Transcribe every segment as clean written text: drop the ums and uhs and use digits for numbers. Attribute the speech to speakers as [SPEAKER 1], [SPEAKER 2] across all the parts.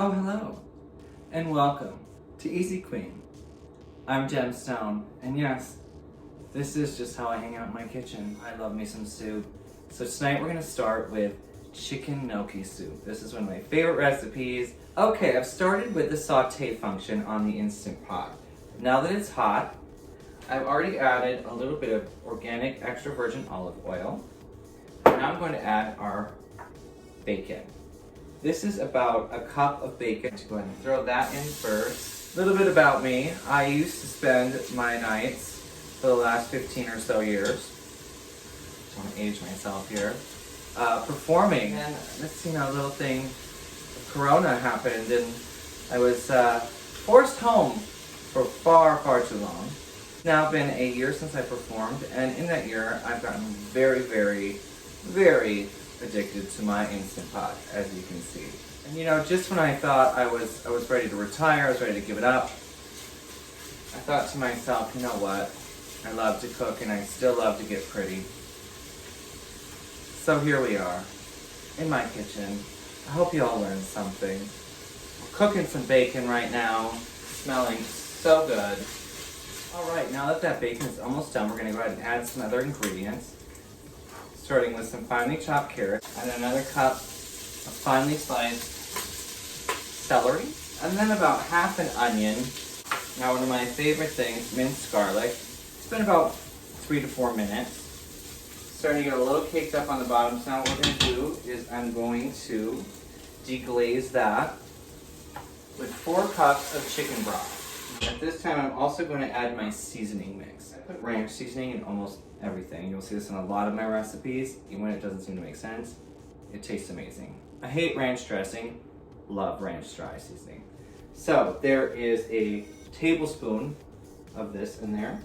[SPEAKER 1] Oh, hello, and welcome to Easy Queen. I'm Gemstone, and yes, this is just how I hang out in my kitchen. I love me some soup. So tonight we're gonna start with chicken gnocchi soup. This is one of my favorite recipes. Okay, I've started with the saute function on the Instant Pot. Now that it's hot, I've already added a little bit of organic extra virgin olive oil. Now I'm going to add our bacon. This is about a cup of bacon. Go ahead and throw that in first. A little bit about me. I used to spend my nights for the last 15 or so years, I want to age myself here, performing. And let's see, now a little thing, Corona happened and I was forced home for far, far too long. It's now been a year since I performed, and in that year I've gotten very, very, very addicted to my Instant Pot, as you can see. And you know, just when I thought I was ready to retire, I was ready to give it up, I thought to myself, you know what? I love to cook and I still love to get pretty. So here we are, in my kitchen. I hope you all learned something. We're cooking some bacon right now, smelling so good. Alright, now that that bacon is almost done, we're gonna go ahead and add some other ingredients. Starting with some finely chopped carrots and another cup of finely sliced celery, and then about half an onion. Now one of my favorite things, minced garlic. It's been about 3 to 4 minutes. Starting to get a little caked up on the bottom, so now what we're going to do is I'm going to deglaze that with 4 cups of chicken broth. At this time I'm also going to add my seasoning mix. I put ranch seasoning in almost everything. You'll see this in a lot of my recipes, even when it doesn't seem to make sense. It tastes amazing. I hate ranch dressing, love ranch dry seasoning. So there is a tablespoon of this in there.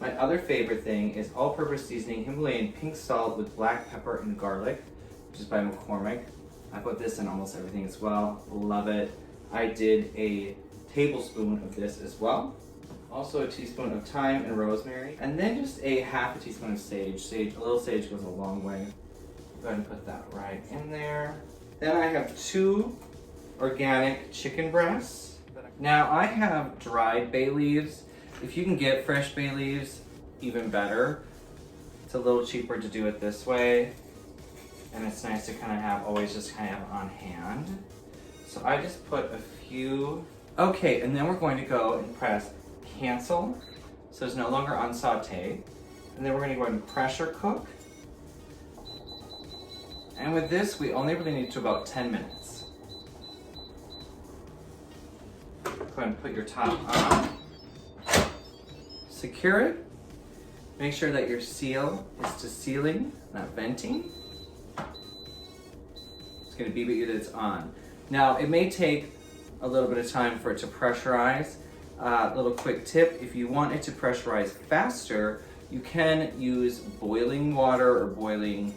[SPEAKER 1] My other favorite thing is all-purpose seasoning, Himalayan pink salt with black pepper and garlic, which is by McCormick. I put this in almost everything as well. Love it. I did a tablespoon of this as well. Also a teaspoon of thyme and rosemary, and then just a half a teaspoon of sage. A little sage goes a long way. Go ahead and put that right in there. Then I have 2 organic chicken breasts. Now I have dried bay leaves. If you can get fresh bay leaves, even better. It's a little cheaper to do it this way, and it's nice to kind of have always just kind of on hand. So I just put a few. Okay, and then we're going to go and press cancel, so it's no longer on saute. And then we're going to go ahead and pressure cook. And with this, we only really need to about 10 minutes. Go ahead and put your top on. Secure it. Make sure that your seal is to sealing, not venting. It's going to beep at you that it's on. Now, it may take a little bit of time for it to pressurize. Little quick tip, if you want it to pressurize faster, you can use boiling water or boiling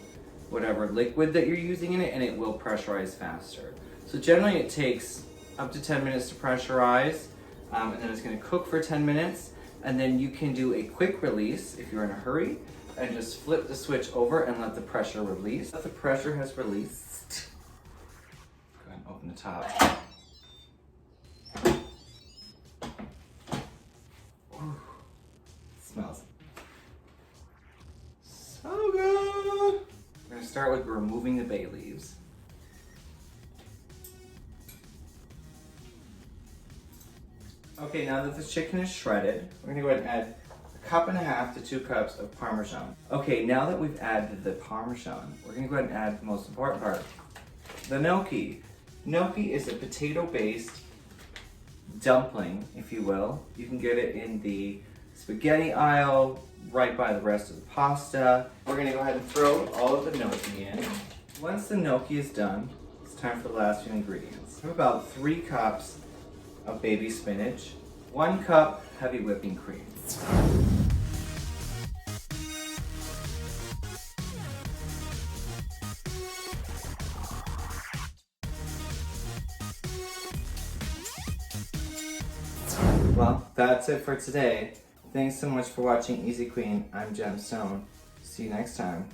[SPEAKER 1] whatever liquid that you're using in it, and it will pressurize faster. So generally it takes up to 10 minutes to pressurize, and then it's going to cook for 10 minutes, and then you can do a quick release if you're in a hurry, and just flip the switch over and let the pressure release. Once the pressure has released, go ahead and open the top. Smells so good. We're going to start with removing the bay leaves. Okay, now that the chicken is shredded, we're going to go ahead and add 1.5 to 2 cups of Parmesan. Okay, now that we've added the Parmesan, we're going to go ahead and add the most important part, the gnocchi. Gnocchi is a potato-based dumpling, if you will. You can get it in the spaghetti aisle, right by the rest of the pasta. We're gonna go ahead and throw all of the gnocchi in. Once the gnocchi is done, it's time for the last few ingredients. We have about 3 cups of baby spinach, 1 cup heavy whipping cream. Well, that's it for today. Thanks so much for watching Easy Queen. I'm Gemstone. See you next time.